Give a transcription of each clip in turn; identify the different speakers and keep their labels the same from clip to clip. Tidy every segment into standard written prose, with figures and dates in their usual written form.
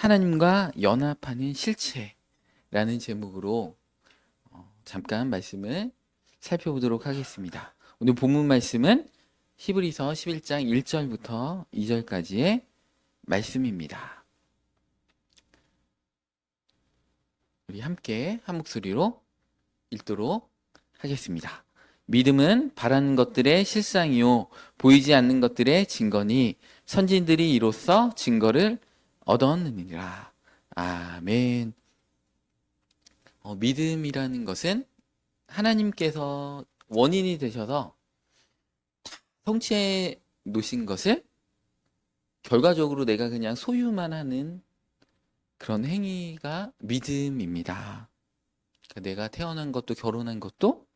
Speaker 1: 하나님과 연합하는 실체라는 제목으로 잠깐 말씀을 살펴보도록 하겠습니다. 오늘 본문 말씀은 히브리서 11장 1절부터 2절까지의 말씀입니다. 우리 함께 한 목소리로 읽도록 하겠습니다. 믿음은 바라는 것들의 실상이요 보이지 않는 것들의 증거니 선진들이 이로써 증거를 얻었느니라. 아멘. 믿음이라는 것은 하나님께서 원인이 되셔서 성취해 놓으신 것을 결과적으로 내가 그냥 소유만 하는 그런 행위가 믿음입니다. 그러니까 내가 태어난 것도 결혼한 것도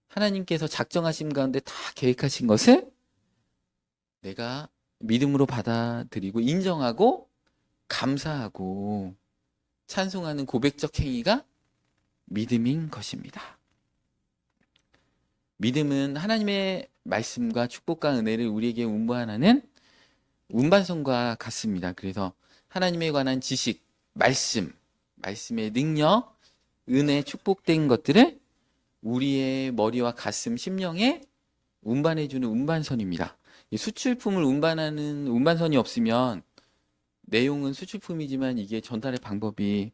Speaker 1: 하나님께서 작정하신 가운데 다 계획하신 것을 내가 믿음으로 받아들이고 인정하고 감사하고 찬송하는 고백적 행위가 믿음인 것입니다. 믿음은 하나님의 말씀과 축복과 은혜를 우리에게 운반하는 운반선과 같습니다. 그래서 하나님에 관한 지식, 말씀의 능력, 은혜, 축복된 것들을 우리의 머리와 가슴, 심령에 운반해주는 운반선입니다. 수출품을 운반하는 운반선이 없으면 내용은 수출품이지만 이게 전달의 방법이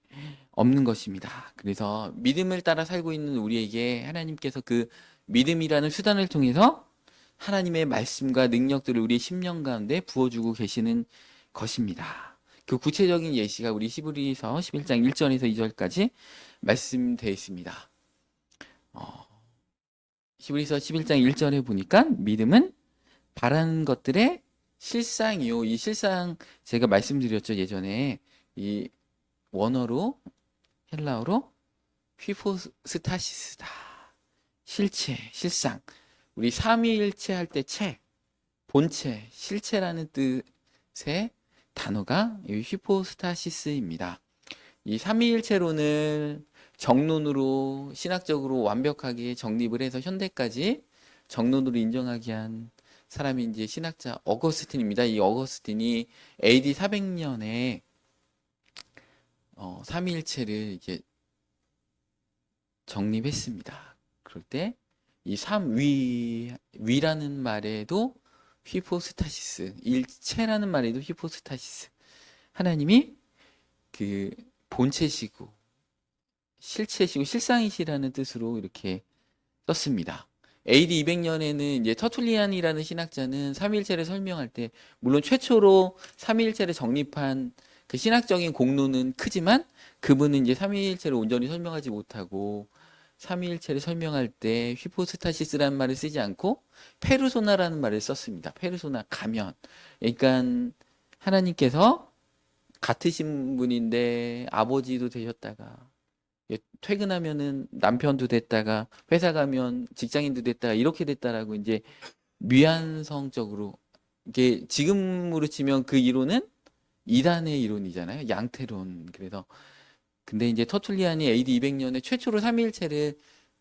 Speaker 1: 없는 것입니다. 그래서 믿음을 따라 살고 있는 우리에게 하나님께서 그 믿음이라는 수단을 통해서 하나님의 말씀과 능력들을 우리 심령 가운데 부어주고 계시는 것입니다. 그 구체적인 예시가 우리 히브리서 11장 1절에서 2절까지 말씀되어 있습니다. 히브리서 11장 1절에 보니까 믿음은 바라는 것들의 실상이요. 이 실상 제가 말씀드렸죠. 예전에 이 원어로 헬라어로 휘포스타시스다. 실체, 실상. 우리 삼위일체 할 때 본체, 실체라는 뜻의 단어가 이 휘포스타시스입니다. 이 삼위일체론을 정론으로 신학적으로 완벽하게 정립을 해서 현대까지 정론으로 인정하게 한 사람이 이제 신학자 어거스틴입니다. 이 어거스틴이 AD 400년에 삼위일체를 이제 정립했습니다. 그럴 때 이 위라는 말에도 휘포스타시스, 일체라는 말에도 휘포스타시스. 하나님이 그 본체시고 실체시고 실상이시라는 뜻으로 이렇게 썼습니다. AD 200년에는 이제 터툴리안이라는 신학자는 삼위일체를 설명할 때 물론 최초로 삼위일체를 정립한 그 신학적인 공로는 크지만 그분은 이제 삼위일체를 온전히 설명하지 못하고 삼위일체를 설명할 때 휘포스타시스라는 말을 쓰지 않고 페르소나라는 말을 썼습니다. 페르소나, 가면. 그러니까 하나님께서 같으신 분인데 아버지도 되셨다가 퇴근하면은 남편도 됐다가 회사 가면 직장인도 됐다가 이렇게 됐다라고 이제 미완성적으로 이게 지금으로 치면 그 이론은 이단의 이론이잖아요. 양태론. 그래서 근데 이제 터툴리안이 AD 200년에 최초로 삼위일체를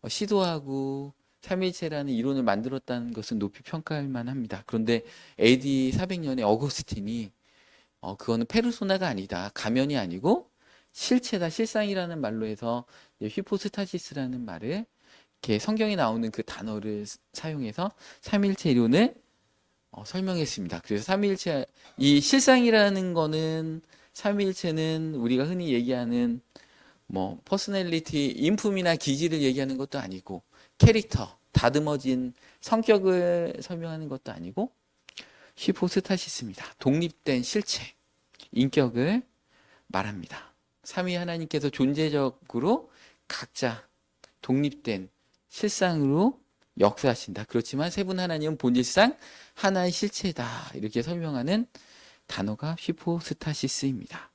Speaker 1: 시도하고 삼위일체라는 이론을 만들었다는 것은 높이 평가할 만합니다. 그런데 AD 400년에 어거스틴이 그거는 페르소나가 아니다. 가면이 아니고 실체다, 실상이라는 말로 해서 휘포스타시스라는 말을 이렇게 성경에 나오는 그 단어를 사용해서 삼위일체 이론을 설명했습니다. 그래서 삼위일체 이 실상이라는 거는 삼위일체는 우리가 흔히 얘기하는 뭐 퍼스널리티, 인품이나 기질을 얘기하는 것도 아니고 캐릭터, 다듬어진 성격을 설명하는 것도 아니고 휘포스타시스입니다. 독립된 실체, 인격을 말합니다. 삼위 하나님께서 존재적으로 각자 독립된 실상으로 역사하신다. 그렇지만 세 분 하나님은 본질상 하나의 실체다. 이렇게 설명하는 단어가 휘포스타시스입니다.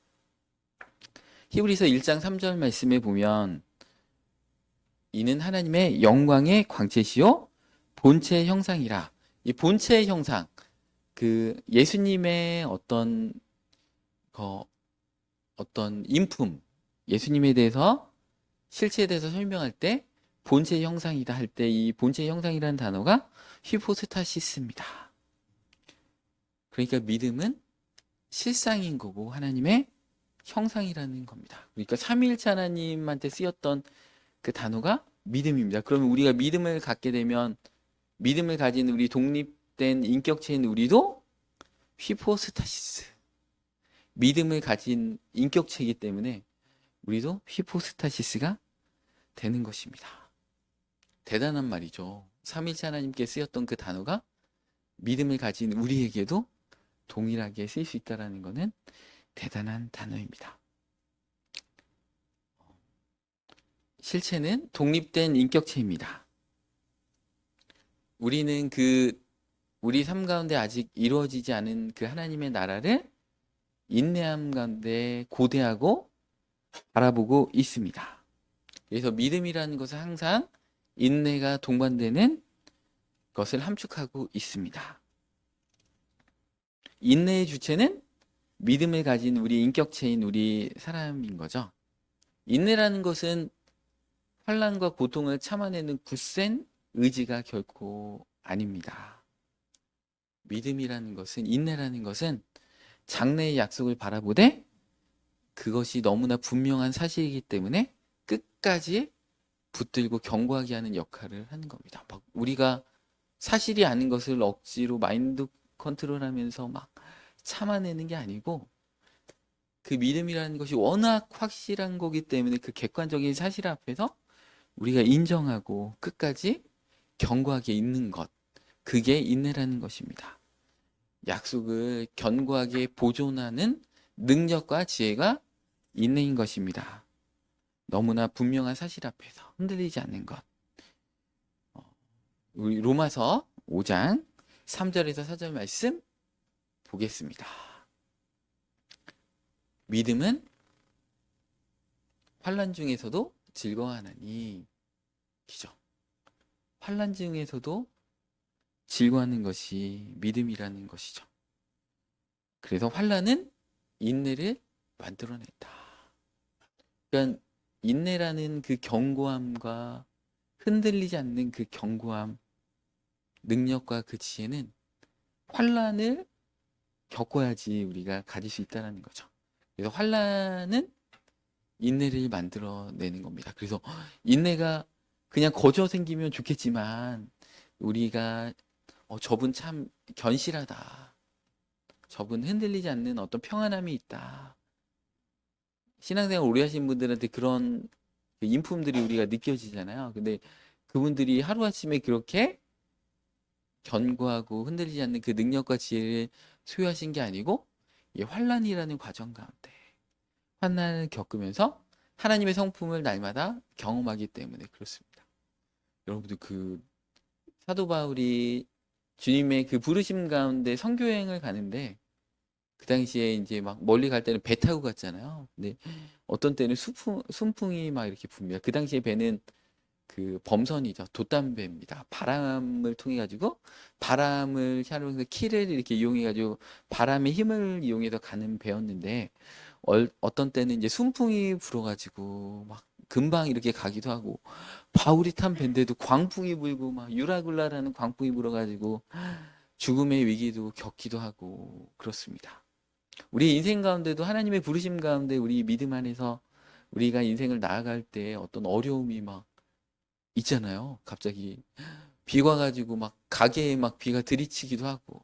Speaker 1: 히브리서 1장 3절 말씀에 보면 이는 하나님의 영광의 광채시요 본체의 형상이라. 이 본체의 형상, 그 예수님의 어떤 인품, 예수님에 대해서 실체에 대해서 설명할 때 본체의 형상이다 할 때 이 본체의 형상이라는 단어가 휘포스타시스입니다. 그러니까 믿음은 실상인 거고 하나님의 형상이라는 겁니다. 그러니까 삼위일체 하나님한테 쓰였던 그 단어가 믿음입니다. 그러면 우리가 믿음을 갖게 되면 믿음을 가진 우리 독립된 인격체인 우리도 휘포스타시스, 믿음을 가진 인격체이기 때문에 우리도 휘포스타시스가 되는 것입니다. 대단한 말이죠. 삼위일체 하나님께 쓰였던 그 단어가 믿음을 가진 우리에게도 동일하게 쓰일 수 있다는 것은 대단한 단어입니다. 실체는 독립된 인격체입니다. 우리는 우리 삶 가운데 아직 이루어지지 않은 그 하나님의 나라를 인내함 가운데 고대하고 바라보고 있습니다. 그래서 믿음이라는 것은 항상 인내가 동반되는 것을 함축하고 있습니다. 인내의 주체는 믿음을 가진 우리 인격체인 우리 사람인 거죠. 인내라는 것은 환난과 고통을 참아내는 굳센 의지가 결코 아닙니다. 믿음이라는 것은, 인내라는 것은 장래의 약속을 바라보되 그것이 너무나 분명한 사실이기 때문에 끝까지 붙들고 견고하게 하는 역할을 하는 겁니다. 막 우리가 사실이 아닌 것을 억지로 마인드 컨트롤하면서 막 참아내는 게 아니고, 그 믿음이라는 것이 워낙 확실한 거기 때문에 그 객관적인 사실 앞에서 우리가 인정하고 끝까지 견고하게 있는 것, 그게 인내라는 것입니다. 약속을 견고하게 보존하는 능력과 지혜가 인내인 것입니다. 너무나 분명한 사실 앞에서 흔들리지 않는 것. 우리 로마서 5장 3절에서 4절 말씀 보겠습니다. 믿음은 환난 중에서도 즐거워하나니, 기죠. 환난 중에서도 즐거워하는 것이 믿음이라는 것이죠. 그래서 환난은 인내를 만들어냈다. 그러니까 인내라는 그 견고함과 흔들리지 않는 그 견고함, 능력과 그 지혜는 환난을 겪어야지 우리가 가질 수 있다는 거죠. 그래서 환난은 인내를 만들어내는 겁니다. 그래서 인내가 그냥 거저 생기면 좋겠지만 우리가 저분 참 견실하다, 저분 흔들리지 않는 어떤 평안함이 있다, 신앙생활 오래 하신 분들한테 그런 인품들이 우리가 느껴지잖아요. 근데 그분들이 하루아침에 그렇게 견고하고 흔들리지 않는 그 능력과 지혜를 소유하신 게 아니고, 이 환난이라는 과정 가운데 환난을 겪으면서 하나님의 성품을 날마다 경험하기 때문에 그렇습니다. 여러분들 그 사도 바울이 주님의 그 부르심 가운데 선교여행을 가는데, 그 당시에 이제 막 멀리 갈 때는 배 타고 갔잖아요. 근데 어떤 때는 순풍이 막 이렇게 붑니다. 그 당시에 배는 그 범선이죠. 돛담배입니다. 바람을 통해 가지고 바람을 향해서 키를 이렇게 이용해 가지고 바람의 힘을 이용해서 가는 배였는데, 어떤 때는 이제 순풍이 불어 가지고 막 금방 이렇게 가기도 하고, 바울이 탄 배인데도 광풍이 불고 막 유라굴라라는 광풍이 불어 가지고 죽음의 위기도 겪기도 하고 그렇습니다. 우리 인생 가운데도 하나님의 부르심 가운데 우리 믿음 안에서 우리가 인생을 나아갈 때 어떤 어려움이 막 있잖아요. 갑자기 비가 가지고 막 가게에 막 비가 들이치기도 하고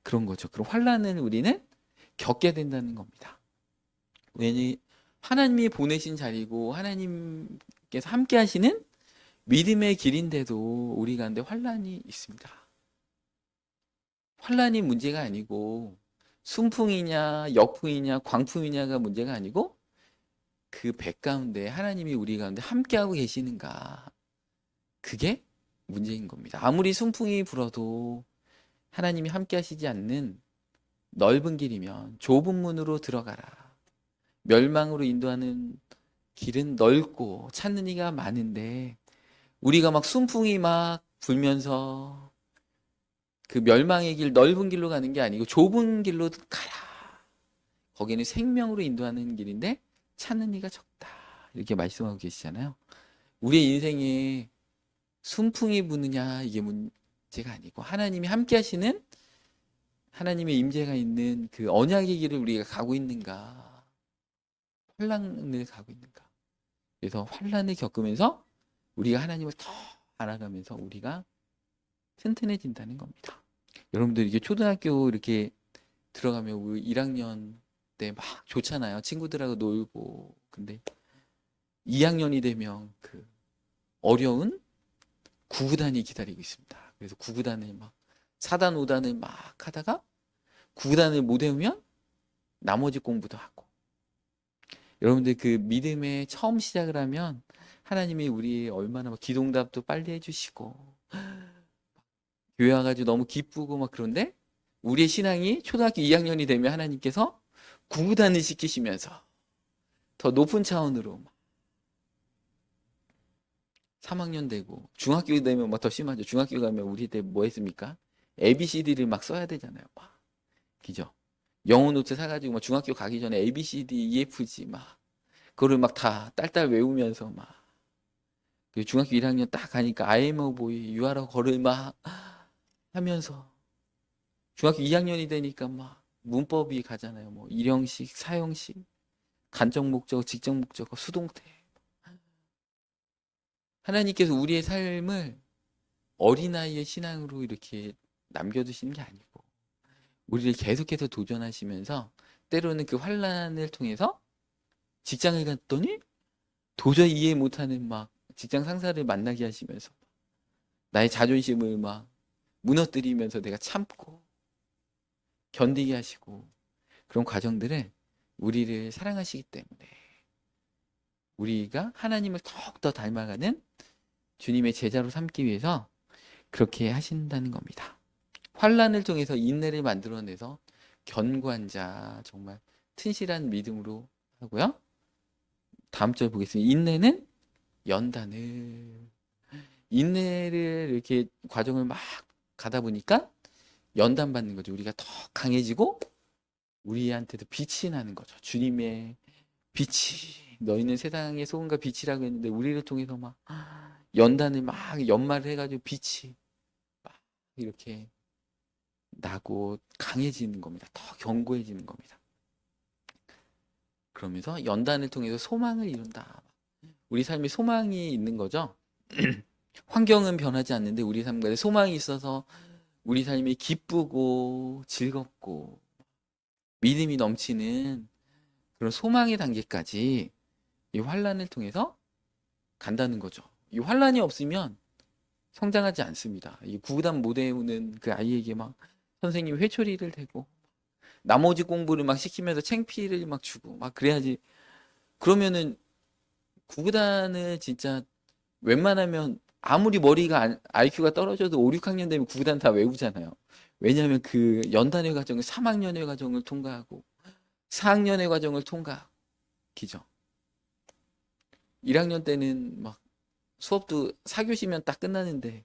Speaker 1: 그런 거죠. 그럼 환난을 우리는 겪게 된다는 겁니다. 왜냐, 하나님이 보내신 자리고 하나님께서 함께 하시는 믿음의 길인데도 우리 가운데 환난이 있습니다. 환난이 문제가 아니고 순풍이냐 역풍이냐 광풍이냐가 문제가 아니고, 그 배 가운데 하나님이 우리 가운데 함께하고 계시는가, 그게 문제인 겁니다. 아무리 순풍이 불어도 하나님이 함께 하시지 않는 넓은 길이면 좁은 문으로 들어가라. 멸망으로 인도하는 길은 넓고 찾는 이가 많은데, 우리가 막 순풍이 막 불면서 그 멸망의 길, 넓은 길로 가는 게 아니고 좁은 길로 가라. 거기는 생명으로 인도하는 길인데 찾는 이가 적다. 이렇게 말씀하고 계시잖아요. 우리의 인생에 순풍이 부느냐 이게 문제가 아니고, 하나님이 함께 하시는 하나님의 임재가 있는 그 언약의 길을 우리가 가고 있는가, 환란을 가고 있는가? 그래서 환란을 겪으면서 우리가 하나님을 더 알아가면서 우리가 튼튼해진다는 겁니다. 여러분들 이게 초등학교 이렇게 들어가면 우리 1학년 때 막 좋잖아요. 친구들하고 놀고. 근데 2학년이 되면 그 어려운 구구단이 기다리고 있습니다. 그래서 구구단을 막 4단, 5단을 막 하다가 구구단을 못 외우면 나머지 공부도 하고. 여러분들 그 믿음에 처음 시작을 하면 하나님이 우리 얼마나 막 기도응답도 빨리 해주시고 교회 와가지고 너무 기쁘고 막 그런데 우리의 신앙이 초등학교 2학년이 되면 하나님께서 구구단을 시키시면서 더 높은 차원으로 3학년 되고 중학교 되면 막 더 심하죠. 중학교 가면 우리 때 뭐 했습니까? ABCD를 막 써야 되잖아요. 막. 그죠? 영어 노트 사가지고 막 중학교 가기 전에 ABCD, EFG 막 그거를 막 다 딸딸 외우면서 막 중학교 1학년 딱 가니까 I am a boy, you are a girl 막 하면서 중학교 2학년이 되니까 막 문법이 가잖아요. 뭐 일형식, 사형식, 간접 목적어, 직접 목적어, 수동태. 하나님께서 우리의 삶을 어린아이의 신앙으로 이렇게 남겨두시는 게 아니고 우리를 계속해서 도전하시면서 때로는 그 환란을 통해서 직장을 갔더니 도저히 이해 못하는 막 직장 상사를 만나게 하시면서 나의 자존심을 막 무너뜨리면서 내가 참고 견디게 하시고 그런 과정들을 우리를 사랑하시기 때문에 우리가 하나님을 더욱더 닮아가는 주님의 제자로 삼기 위해서 그렇게 하신다는 겁니다. 환란을 통해서 인내를 만들어내서 견고한 자 정말 튼실한 믿음으로 하고요. 다음 절 보겠습니다. 인내는 연단을 인내를 이렇게 과정을 막 가다 보니까 연단 받는 거죠. 우리가 더 강해지고 우리한테도 빛이 나는 거죠. 주님의 빛이 너희는 세상의 소금과 빛이라고 했는데 우리를 통해서 막 연단을 막 연말을 해가지고 빛이 막 이렇게 나고 강해지는 겁니다. 더 견고해지는 겁니다. 그러면서 연단을 통해서 소망을 이룬다. 우리 삶에 소망이 있는 거죠. 환경은 변하지 않는데 우리 삶 가운데 소망이 있어서 우리 삶이 기쁘고 즐겁고 믿음이 넘치는 그런 소망의 단계까지 이 환란을 통해서 간다는 거죠. 이 환란이 없으면 성장하지 않습니다. 이 구구단 못 외우는 그 아이에게 막 선생님이 회초리를 대고 나머지 공부를 막 시키면서 창피를 막 주고 막 그래야지. 그러면은 구구단을 진짜 웬만하면 아무리 머리가 IQ가 떨어져도 5, 6학년 되면 구구단 다 외우잖아요. 왜냐하면 그 연단회 과정을 3학년회 과정을 통과하고 4학년회 과정을 통과하고 기죠. 1학년 때는 막 수업도 4교시면 딱 끝나는데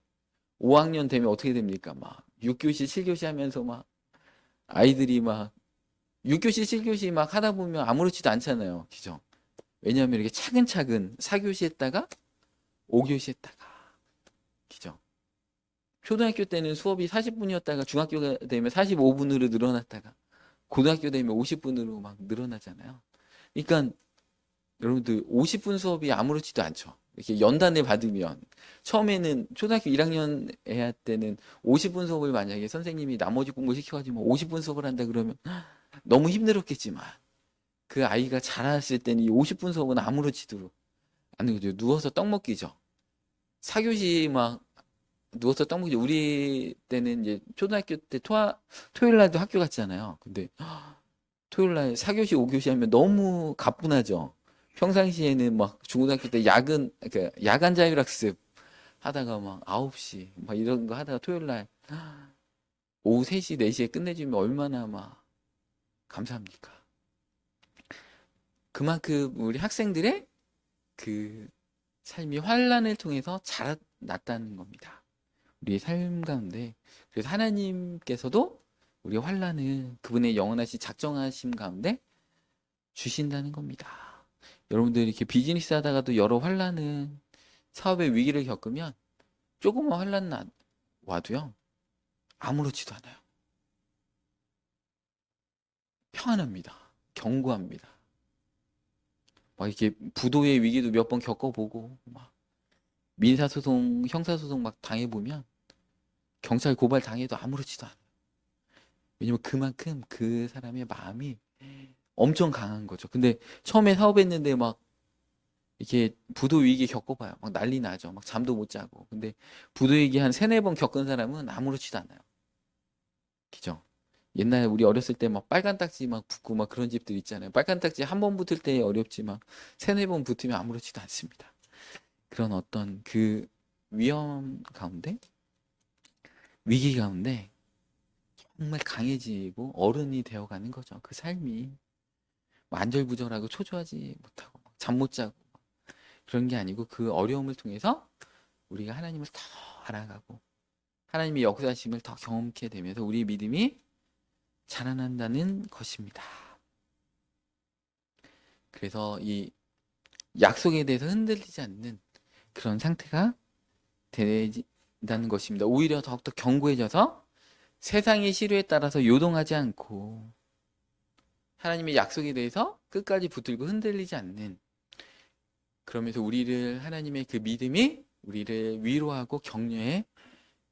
Speaker 1: 5학년 되면 어떻게 됩니까? 막 6교시, 7교시 하면서 막 아이들이 막 6교시, 7교시 막 하다 보면 아무렇지도 않잖아요. 그죠? 왜냐하면 이렇게 차근차근 4교시 했다가 5교시 했다가 그죠? 초등학교 때는 수업이 40분이었다가 중학교가 되면 45분으로 늘어났다가 고등학교 되면 50분으로 막 늘어나잖아요. 그러니까 여러분들 50분 수업이 아무렇지도 않죠. 이렇게 연단을 받으면 처음에는 초등학교 1학년 애 때는 50분 수업을 만약에 선생님이 나머지 공부 시켜가지고 50분 수업을 한다 그러면 너무 힘들었겠지만 그 아이가 자랐을 때는 이 50분 수업은 아무렇지도 않은 거죠. 누워서 떡 먹기죠. 4교시 막 누워서 떡 먹기. 우리 때는 이제 초등학교 때 토요일 날도 학교 갔잖아요. 근데 토요일 날 4교시, 5교시 하면 너무 가뿐하죠. 평상시에는 막 중고등학교 때 그러니까 야간 자율학습 하다가 막 9시 막 이런 거 하다가 토요일 날 오후 3시, 4시에 끝내주면 얼마나 막 감사합니까? 그만큼 우리 학생들의 그 삶이 환란을 통해서 자라났다는 겁니다. 우리의 삶 가운데. 그래서 하나님께서도 우리의 환란을 그분의 영원하신 작정하심 가운데 주신다는 겁니다. 여러분들 이렇게 비즈니스 하다가도 여러 환란은 사업의 위기를 겪으면 조금만 와도요 아무렇지도 않아요. 평안합니다. 견고합니다. 막 이렇게 부도의 위기도 몇 번 겪어보고 막 민사소송, 형사소송 막 당해보면 경찰 고발 당해도 아무렇지도 않아요. 왜냐면 그만큼 그 사람의 마음이 엄청 강한 거죠. 근데 처음에 사업했는데 막 이렇게 부도 위기 겪어봐요. 막 난리 나죠. 막 잠도 못 자고. 근데 부도 위기 한 세네 번 겪은 사람은 아무렇지도 않아요. 그죠? 옛날에 우리 어렸을 때 막 빨간 딱지 막 붙고 막 그런 집들 있잖아요. 빨간 딱지 한 번 붙을 때 어렵지만 세네 번 붙으면 아무렇지도 않습니다. 그런 어떤 그 위험 가운데, 위기 가운데 정말 강해지고 어른이 되어가는 거죠. 그 삶이 뭐 안절부절하고 초조하지 못하고 잠 못 자고 그런 게 아니고 그 어려움을 통해서 우리가 하나님을 더 알아가고 하나님의 역사심을 더 경험케 되면서 우리 믿음이 자라난다는 것입니다. 그래서 이 약속에 대해서 흔들리지 않는 그런 상태가 된다는 것입니다. 오히려 더욱더 견고해져서 세상의 시류에 따라서 요동하지 않고 하나님의 약속에 대해서 끝까지 붙들고 흔들리지 않는, 그러면서 우리를 하나님의 그 믿음이 우리를 위로하고 격려해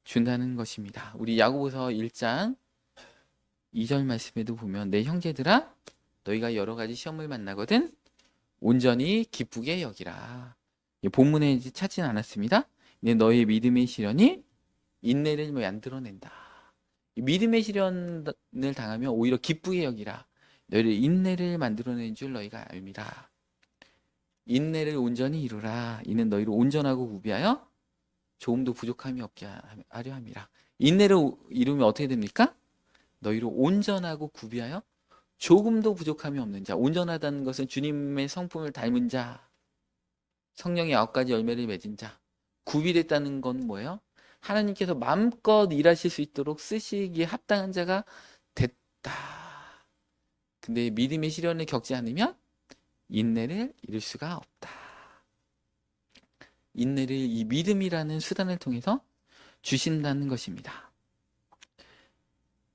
Speaker 1: 준다는 것입니다. 우리 야고보서 1장 2절 말씀에도 보면 내 형제들아 너희가 여러 가지 시험을 만나거든 온전히 기쁘게 여기라. 본문에 찾진 않았습니다. 너희의 믿음의 시련이 인내를 만들어낸다. 믿음의 시련을 당하면 오히려 기쁘게 여기라. 너희를 인내를 만들어낸 줄 너희가 알미라. 인내를 온전히 이루라. 이는 너희를 온전하고 구비하여 조금도 부족함이 없게 하려 함이라. 인내를 이루면 어떻게 됩니까? 너희를 온전하고 구비하여 조금도 부족함이 없는 자. 온전하다는 것은 주님의 성품을 닮은 자, 성령의 9가지 열매를 맺은 자. 구비됐다는 건 뭐예요? 하나님께서 마음껏 일하실 수 있도록 쓰시기에 합당한 자가 됐다. 근데 믿음의 시련을 겪지 않으면 인내를 이룰 수가 없다. 인내를 이 믿음이라는 수단을 통해서 주신다는 것입니다.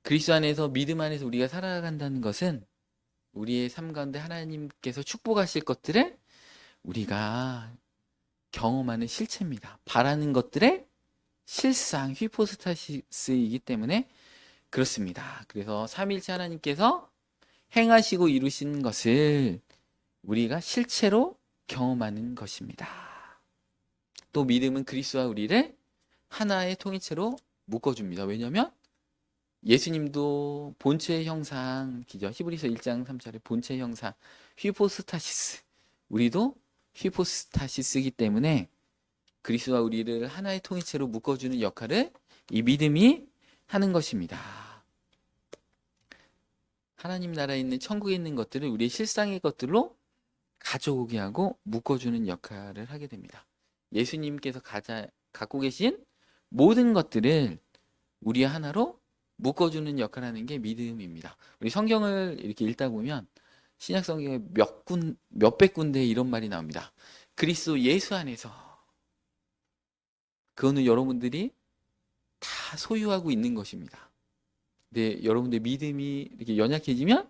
Speaker 1: 그리스도 안에서 믿음 안에서 우리가 살아간다는 것은 우리의 삶 가운데 하나님께서 축복하실 것들을 우리가 경험하는 실체입니다. 바라는 것들의 실상, 휘포스타시스이기 때문에 그렇습니다. 그래서 삼위일체 하나님께서 행하시고 이루신 것을 우리가 실체로 경험하는 것입니다. 또 믿음은 그리스도와 우리를 하나의 통일체로 묶어줍니다. 왜냐하면 예수님도 본체의 형상이죠. 히브리서 1장 3절에 본체의 형상, 휘포스타시스. 우리도 휘포스타시스이기 때문에 그리스도와 우리를 하나의 통일체로 묶어주는 역할을 이 믿음이 하는 것입니다. 하나님 나라에 있는 천국에 있는 것들을 우리의 실상의 것들로 가져오게 하고 묶어주는 역할을 하게 됩니다. 예수님께서 갖고 계신 모든 것들을 우리 하나로 묶어주는 역할을 하는 게 믿음입니다. 우리 성경을 이렇게 읽다 보면 신약 성경에 몇백 군데 이런 말이 나옵니다. 그리스도 예수 안에서. 그거는 여러분들이 다 소유하고 있는 것입니다. 근데 여러분들 믿음이 이렇게 연약해지면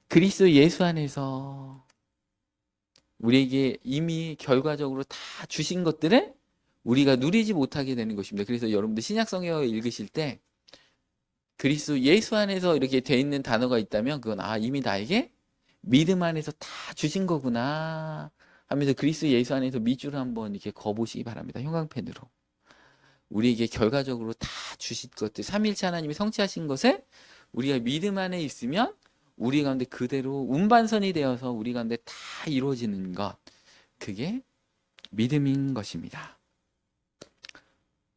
Speaker 1: 그리스도 예수 안에서 우리에게 이미 결과적으로 다 주신 것들을 우리가 누리지 못하게 되는 것입니다. 그래서 여러분들 신약 성경을 읽으실 때 그리스도 예수 안에서 이렇게 돼 있는 단어가 있다면 그건 이미 나에게 믿음 안에서 다 주신 거구나 하면서 그리스도 예수 안에서 밑줄을 한번 이렇게 그어보시기 바랍니다. 형광펜으로. 우리에게 결과적으로 다 주신 것들, 삼위일체 하나님이 성취하신 것을 우리가 믿음 안에 있으면 우리 가운데 그대로 운반선이 되어서 우리 가운데 다 이루어지는 것, 그게 믿음인 것입니다.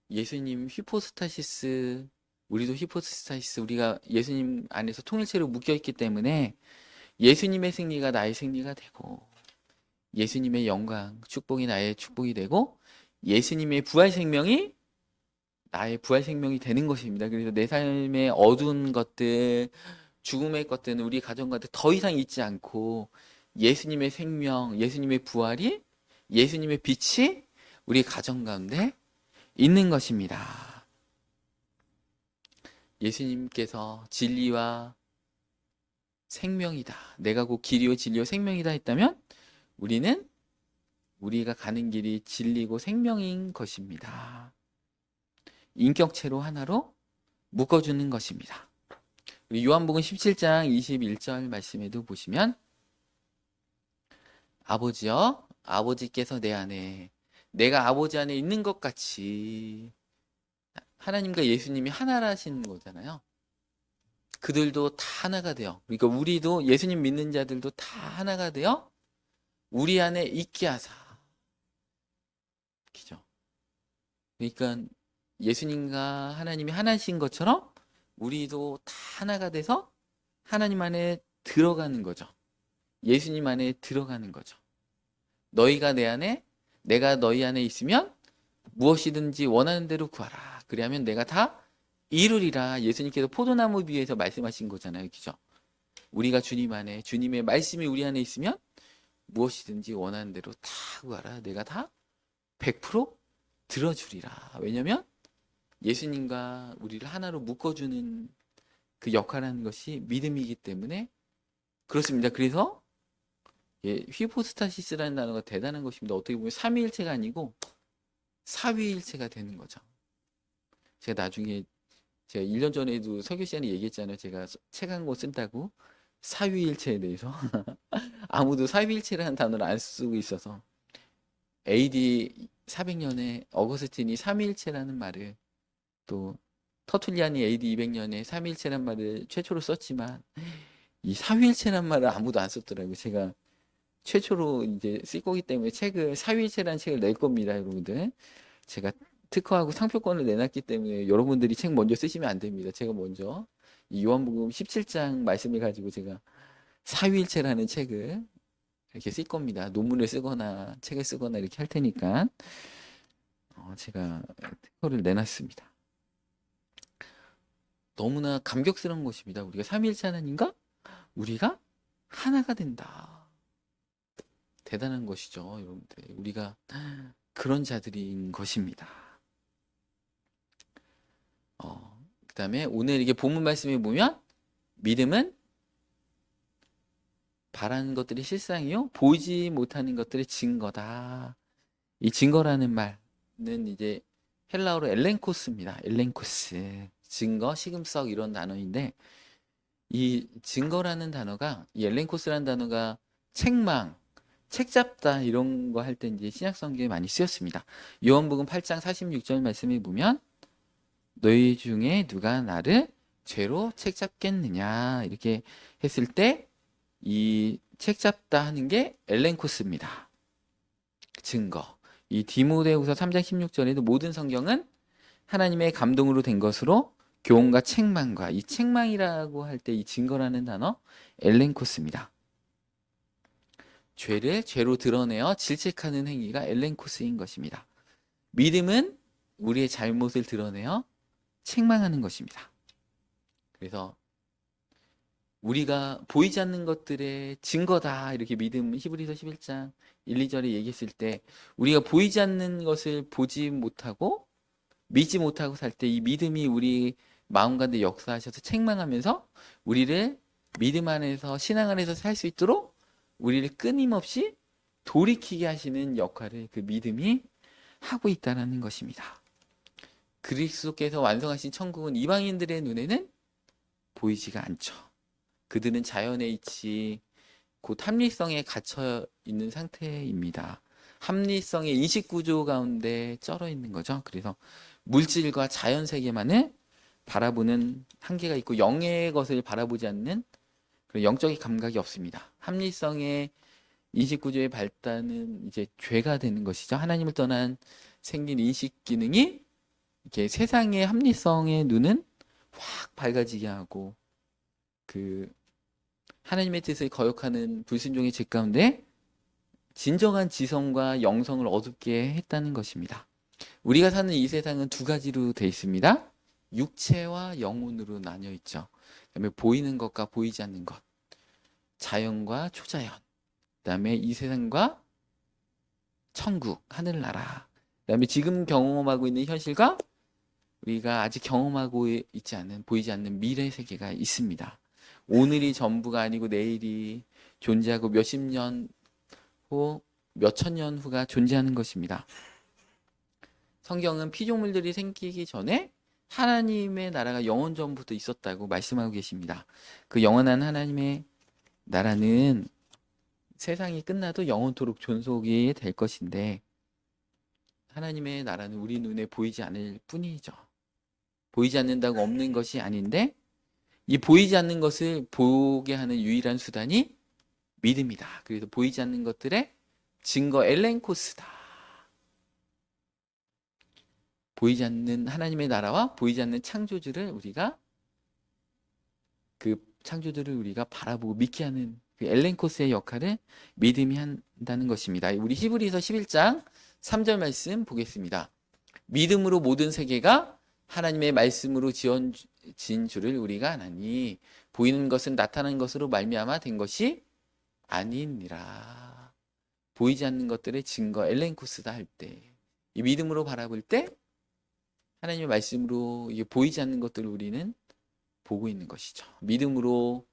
Speaker 1: 예수님 휘포스타시스, 우리도 휘포스타시스, 우리가 예수님 안에서 통일체로 묶여있기 때문에 예수님의 승리가 나의 승리가 되고 예수님의 영광, 축복이 나의 축복이 되고 예수님의 부활 생명이 나의 부활 생명이 되는 것입니다. 그래서 내 삶의 어두운 것들, 죽음의 것들은 우리 가정 가운데 더 이상 있지 않고 예수님의 생명, 예수님의 부활이, 예수님의 빛이 우리 가정 가운데 있는 것입니다. 예수님께서 진리와 생명이다. 내가 곧 길이요 진리요 생명이다 했다면 우리는 우리가 가는 길이 진리고 생명인 것입니다. 인격체로 하나로 묶어주는 것입니다. 우리 요한복음 17장 21절 말씀에도 보시면 아버지여 아버지께서 내 안에 내가 아버지 안에 있는 것 같이 하나님과 예수님이 하나라시는 거잖아요. 그들도 다 하나가 되어 그러니까 우리도 예수님 믿는 자들도 다 하나가 되어 우리 안에 있게 하사. 그죠? 그러니까 예수님과 하나님이 하나신 것처럼 우리도 다 하나가 돼서 하나님 안에 들어가는 거죠. 예수님 안에 들어가는 거죠. 너희가 내 안에 내가 너희 안에 있으면 무엇이든지 원하는 대로 구하라. 그리하면 내가 다 이루리라. 예수님께서 포도나무 비유에서 말씀하신 거잖아요. 그죠? 우리가 주님 안에 주님의 말씀이 우리 안에 있으면 무엇이든지 원하는 대로 다 구하라. 내가 다 100% 들어주리라. 왜냐하면 예수님과 우리를 하나로 묶어주는 그 역할하는 것이 믿음이기 때문에 그렇습니다. 그래서 휘포스타시스라는 단어가 대단한 것입니다. 어떻게 보면 삼위일체가 아니고 사위일체가 되는 거죠. 제가 나중에 제가 1년 전에도 설교 시간에 얘기했잖아요. 제가 책 한 권 쓴다고 사위일체에 대해서 아무도 사위일체라는 단어를 안 쓰고 있어서 AD 400년에 어거스틴이 삼위일체라는 말을 또 터툴리안이 AD 200년에 삼위일체란 말을 최초로 썼지만 이 삼위일체란 말을 아무도 안 썼더라고요. 제가 최초로 이제 쓸 거기 때문에 책을 사위일체라는 책을 낼 겁니다, 여러분들. 제가 특허하고 상표권을 내놨기 때문에 여러분들이 책 먼저 쓰시면 안 됩니다. 제가 먼저 이 요한복음 17장 말씀을 가지고 제가 사위일체라는 책을 이렇게 쓸 겁니다. 논문을 쓰거나 책을 쓰거나 이렇게 할 테니까 제가 특허를 내놨습니다. 너무나 감격스러운 것입니다. 우리가 삼위일체 하나님과 우리가 하나가 된다. 대단한 것이죠, 여러분들. 우리가 그런 자들인 것입니다. 그 다음에 오늘 이게 본문 말씀에 보면 믿음은 바라는 것들이 실상이요 보이지 못하는 것들의 증거다. 이 증거라는 말은 이제 헬라어로 엘렌코스입니다. 엘렌코스. 증거, 시금석 이런 단어인데 이 증거라는 단어가 이 엘렌코스라는 단어가 책망, 책 잡다 이런 거 할 때 이제 신약 성경에 많이 쓰였습니다. 요한복음 8장 46절 말씀에 보면 너희 중에 누가 나를 죄로 책 잡겠느냐 이렇게 했을 때 이 책 잡다 하는 게 엘렌코스입니다. 증거. 이 디모데후서 3장 16절에도 모든 성경은 하나님의 감동으로 된 것으로 교훈과 책망과 이 책망이라고 할 때 이 증거라는 단어 엘렌코스입니다. 죄를 죄로 드러내어 질책하는 행위가 엘렌코스인 것입니다. 믿음은 우리의 잘못을 드러내어 책망하는 것입니다. 그래서 우리가 보이지 않는 것들의 증거다 이렇게 믿음 히브리서 11장 1, 2절에 얘기했을 때 우리가 보이지 않는 것을 보지 못하고 믿지 못하고 살 때 이 믿음이 우리 마음 가운데 역사하셔서 책망하면서 우리를 믿음 안에서 신앙 안에서 살 수 있도록 우리를 끊임없이 돌이키게 하시는 역할을 그 믿음이 하고 있다는 것입니다. 그리스도께서 완성하신 천국은 이방인들의 눈에는 보이지가 않죠. 그들은 자연의 이치, 곧 합리성에 갇혀 있는 상태입니다. 합리성의 인식구조 가운데 쩔어 있는 거죠. 그래서 물질과 자연 세계만을 바라보는 한계가 있고 영의 것을 바라보지 않는 그런 영적인 감각이 없습니다. 합리성의 인식구조의 발달은 이제 죄가 되는 것이죠. 하나님을 떠난 생긴 인식 기능이 이렇게 세상의 합리성의 눈은 확 밝아지게 하고 그 하나님의 뜻을 거역하는 불순종의 죄 가운데 진정한 지성과 영성을 어둡게 했다는 것입니다. 우리가 사는 이 세상은 두 가지로 되어 있습니다. 육체와 영혼으로 나뉘어 있죠. 그다음에 보이는 것과 보이지 않는 것, 자연과 초자연, 그다음에 이 세상과 천국, 하늘나라, 그다음에 지금 경험하고 있는 현실과 우리가 아직 경험하고 있지 않은, 보이지 않는 미래 세계가 있습니다. 오늘이 전부가 아니고 내일이 존재하고 몇십 년 후 몇천 년 후가 존재하는 것입니다. 성경은 피조물들이 생기기 전에 하나님의 나라가 영원 전부터 있었다고 말씀하고 계십니다. 그 영원한 하나님의 나라는 세상이 끝나도 영원토록 존속이 될 것인데, 하나님의 나라는 우리 눈에 보이지 않을 뿐이죠. 보이지 않는다고 없는 것이 아닌데, 이 보이지 않는 것을 보게 하는 유일한 수단이 믿음이다. 그래서 보이지 않는 것들의 증거 엘렌코스다. 보이지 않는 하나님의 나라와 보이지 않는 창조주를 우리가 바라보고 믿게 하는 그 엘렌코스의 역할을 믿음이 한다는 것입니다. 우리 히브리서 11장 3절 말씀 보겠습니다. 믿음으로 모든 세계가 하나님의 말씀으로 지어진 줄을 우리가 아나니 보이는 것은 나타난 것으로 말미암아 된 것이 아니니라. 보이지 않는 것들의 증거 엘렌코스다 할 때, 이 믿음으로 바라볼 때 하나님의 말씀으로 이게 보이지 않는 것들을 우리는 보고 있는 것이죠. 믿음으로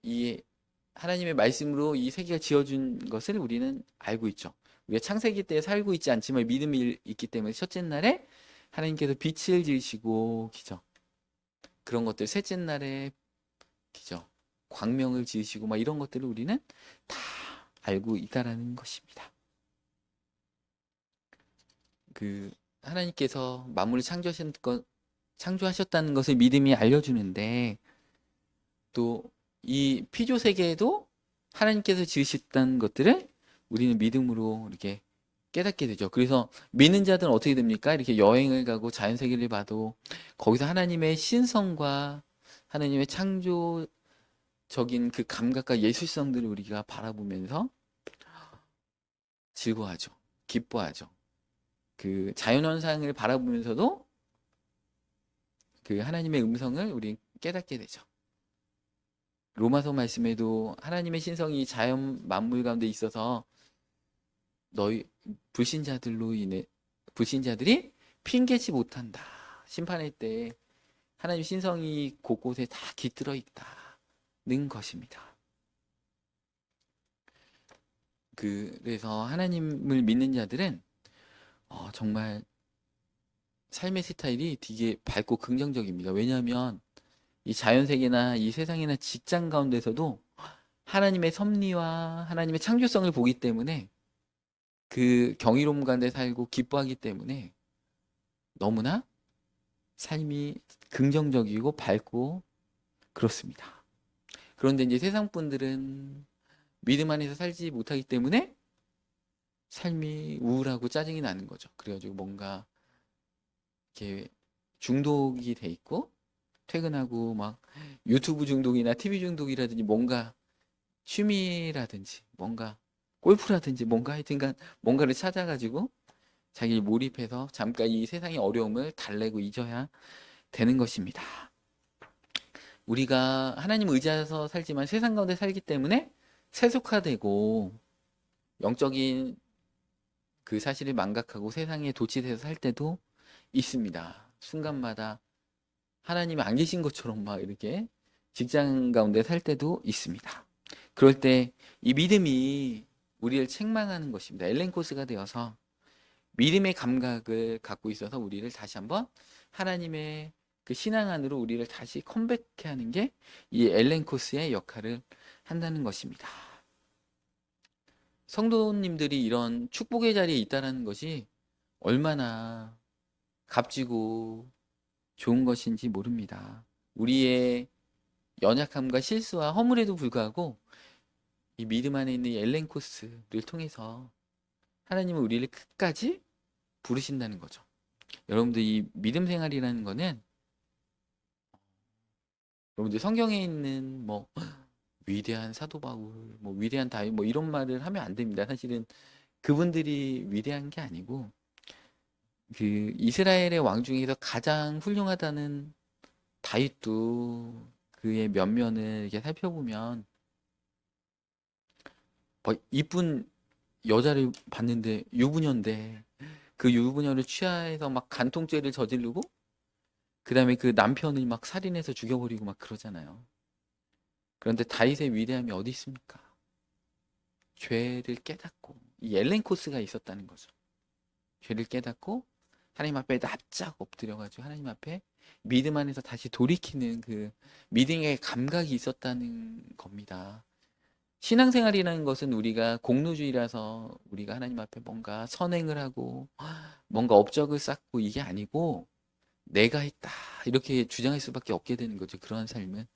Speaker 1: 이 하나님의 말씀으로 이 세계가 지어준 것을 우리는 알고 있죠. 우리가 창세기 때 살고 있지 않지만 믿음이 있기 때문에 첫째 날에 하나님께서 빛을 지으시고 기죠. 그런 것들 셋째 날에 기죠. 광명을 지으시고 막 이런 것들을 우리는 다 알고 있다라는 것입니다. 그 하나님께서 만물을 창조하셨다는 것을 믿음이 알려주는데, 또 이 피조 세계에도 하나님께서 지으셨다는 것들을 우리는 믿음으로 이렇게 깨닫게 되죠. 그래서 믿는 자들은 어떻게 됩니까? 이렇게 여행을 가고 자연 세계를 봐도 거기서 하나님의 신성과 하나님의 창조적인 그 감각과 예술성들을 우리가 바라보면서 즐거워하죠. 기뻐하죠. 그 자연현상을 바라보면서도 그 하나님의 음성을 우리 깨닫게 되죠. 로마서 말씀에도 하나님의 신성이 자연 만물 가운데 있어서 너희 불신자들이 핑계치 못한다. 심판할 때 하나님 신성이 곳곳에 다 깃들어 있다는 것입니다. 그래서 하나님을 믿는 자들은 정말 삶의 스타일이 되게 밝고 긍정적입니다. 왜냐하면 이 자연세계나 이 세상이나 직장 가운데서도 하나님의 섭리와 하나님의 창조성을 보기 때문에 그 경이로움 가운데 살고 기뻐하기 때문에 너무나 삶이 긍정적이고 밝고 그렇습니다. 그런데 이제 세상 분들은 믿음 안에서 살지 못하기 때문에 삶이 우울하고 짜증이 나는 거죠. 그래가지고 뭔가 이렇게 중독이 돼 있고, 퇴근하고 막 유튜브 중독이나 TV 중독이라든지 뭔가 취미라든지 뭔가 골프라든지 뭔가 하여튼간 뭔가를 찾아가지고 자기를 몰입해서 잠깐 이 세상의 어려움을 달래고 잊어야 되는 것입니다. 우리가 하나님 의지해서 살지만 세상 가운데 살기 때문에 세속화되고 영적인 그 사실을 망각하고 세상에 도취돼서 살 때도 있습니다. 순간마다 하나님이 안 계신 것처럼 막 이렇게 직장 가운데 살 때도 있습니다. 그럴 때 이 믿음이 우리를 책망하는 것입니다. 엘렌코스가 되어서 믿음의 감각을 갖고 있어서 우리를 다시 한번 하나님의 그 신앙 안으로 우리를 다시 컴백해 하는 게 이 엘렌코스의 역할을 한다는 것입니다. 성도님들이 이런 축복의 자리에 있다는 것이 얼마나 값지고 좋은 것인지 모릅니다. 우리의 연약함과 실수와 허물에도 불구하고 이 믿음 안에 있는 이 엘렌코스를 통해서 하나님은 우리를 끝까지 부르신다는 거죠. 여러분들 이 믿음 생활이라는 거는 여러분들 성경에 있는 뭐 위대한 사도 바울, 뭐 위대한 다윗 뭐 이런 말을 하면 안 됩니다. 사실은 그분들이 위대한 게 아니고 그 이스라엘의 왕 중에서 가장 훌륭하다는 다윗도 그의 면면을 이렇게 살펴보면 이쁜 여자를 봤는데 유부녀인데 그 유부녀를 취하해서 막 간통죄를 저지르고 그 다음에 그 남편을 막 살인해서 죽여버리고 막 그러잖아요. 그런데 다윗의 위대함이 어디 있습니까? 죄를 깨닫고 이 엘렌코스가 있었다는 거죠. 죄를 깨닫고 하나님 앞에 납작 엎드려가지고 하나님 앞에 믿음 안에서 다시 돌이키는 그 믿음의 감각이 있었다는 겁니다. 신앙생활이라는 것은 우리가 공로주의라서 우리가 하나님 앞에 뭔가 선행을 하고 뭔가 업적을 쌓고 이게 아니고 내가 했다 이렇게 주장할 수밖에 없게 되는 거죠. 그러한 삶은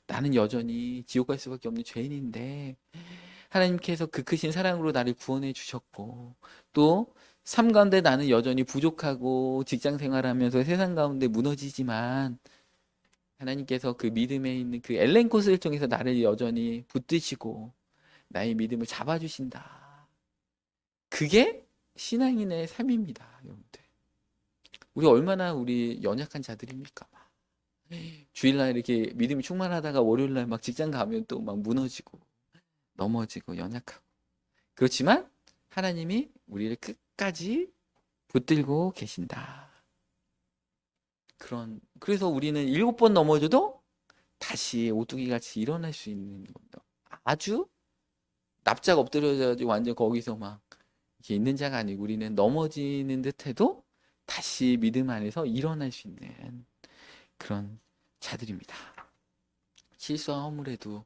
Speaker 1: 나는 여전히 지옥 갈 수밖에 없는 죄인인데 하나님께서 그 크신 사랑으로 나를 구원해 주셨고 또 삶 가운데 나는 여전히 부족하고 직장 생활하면서 세상 가운데 무너지지만 하나님께서 그 믿음에 있는 그 엘렌코스를 통해서 나를 여전히 붙드시고 나의 믿음을 잡아주신다. 그게 신앙인의 삶입니다, 여러분들. 우리 얼마나 우리 연약한 자들입니까? 주일날 이렇게 믿음이 충만하다가 월요일날 막 직장 가면 또 막 무너지고 넘어지고 연약하고 그렇지만 하나님이 우리를 끝까지 붙들고 계신다. 그래서 우리는 7번 넘어져도 다시 오뚜기 같이 일어날 수 있는 겁니다. 아주 납작 엎드려가지고 완전 거기서 막 이렇게 있는 자가 아니고 우리는 넘어지는 듯해도 다시 믿음 안에서 일어날 수 있는 그런 자들입니다. 실수와 허물에도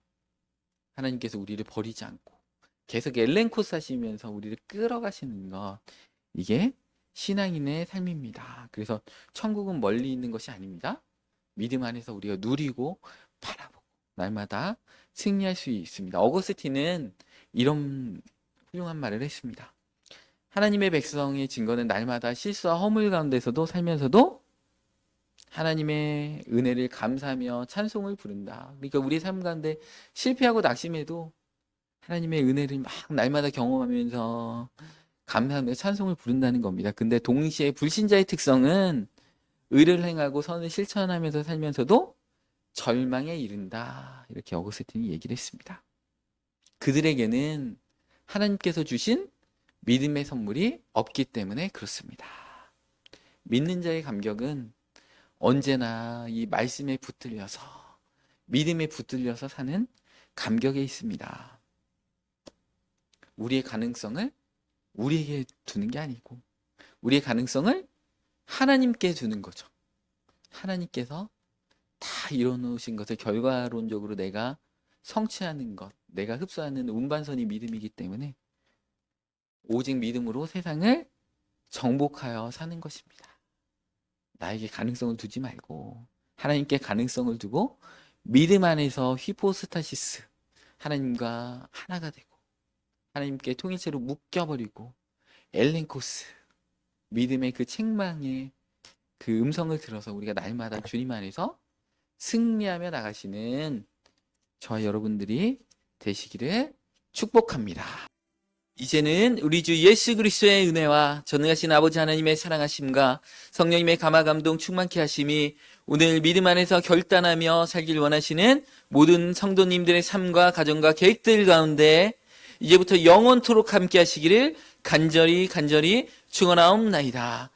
Speaker 1: 하나님께서 우리를 버리지 않고 계속 엘렌코스 하시면서 우리를 끌어가시는 것, 이게 신앙인의 삶입니다. 그래서 천국은 멀리 있는 것이 아닙니다. 믿음 안에서 우리가 누리고 바라보고 날마다 승리할 수 있습니다. 어거스틴은 이런 훌륭한 말을 했습니다. 하나님의 백성의 증거는 날마다 실수와 허물 가운데서도 살면서도 하나님의 은혜를 감사하며 찬송을 부른다. 그러니까 우리 삶 가운데 실패하고 낙심해도 하나님의 은혜를 막 날마다 경험하면서 감사하며 찬송을 부른다는 겁니다. 근데 동시에 불신자의 특성은 의를 행하고 선을 실천하면서 살면서도 절망에 이른다. 이렇게 어거스틴이 얘기를 했습니다. 그들에게는 하나님께서 주신 믿음의 선물이 없기 때문에 그렇습니다. 믿는 자의 감격은 언제나 이 말씀에 붙들려서 믿음에 붙들려서 사는 감격에 있습니다. 우리의 가능성을 우리에게 두는 게 아니고 우리의 가능성을 하나님께 주는 거죠. 하나님께서 다 이뤄놓으신 것을 결과론적으로 내가 성취하는 것, 내가 흡수하는 운반선이 믿음이기 때문에 오직 믿음으로 세상을 정복하여 사는 것입니다. 나에게 가능성을 두지 말고 하나님께 가능성을 두고 믿음 안에서 휘포스타시스, 하나님과 하나가 되고 하나님께 통일체로 묶여버리고 엘렌코스, 믿음의 그 책망의 그 음성을 들어서 우리가 날마다 주님 안에서 승리하며 나가시는 저와 여러분들이 되시기를 축복합니다. 이제는 우리 주 예수 그리스도의 은혜와 전능하신 아버지 하나님의 사랑하심과 성령님의 감화 감동 충만케 하심이 오늘 믿음 안에서 결단하며 살길 원하시는 모든 성도님들의 삶과 가정과 계획들 가운데 이제부터 영원토록 함께 하시기를 간절히 축원하옵나이다.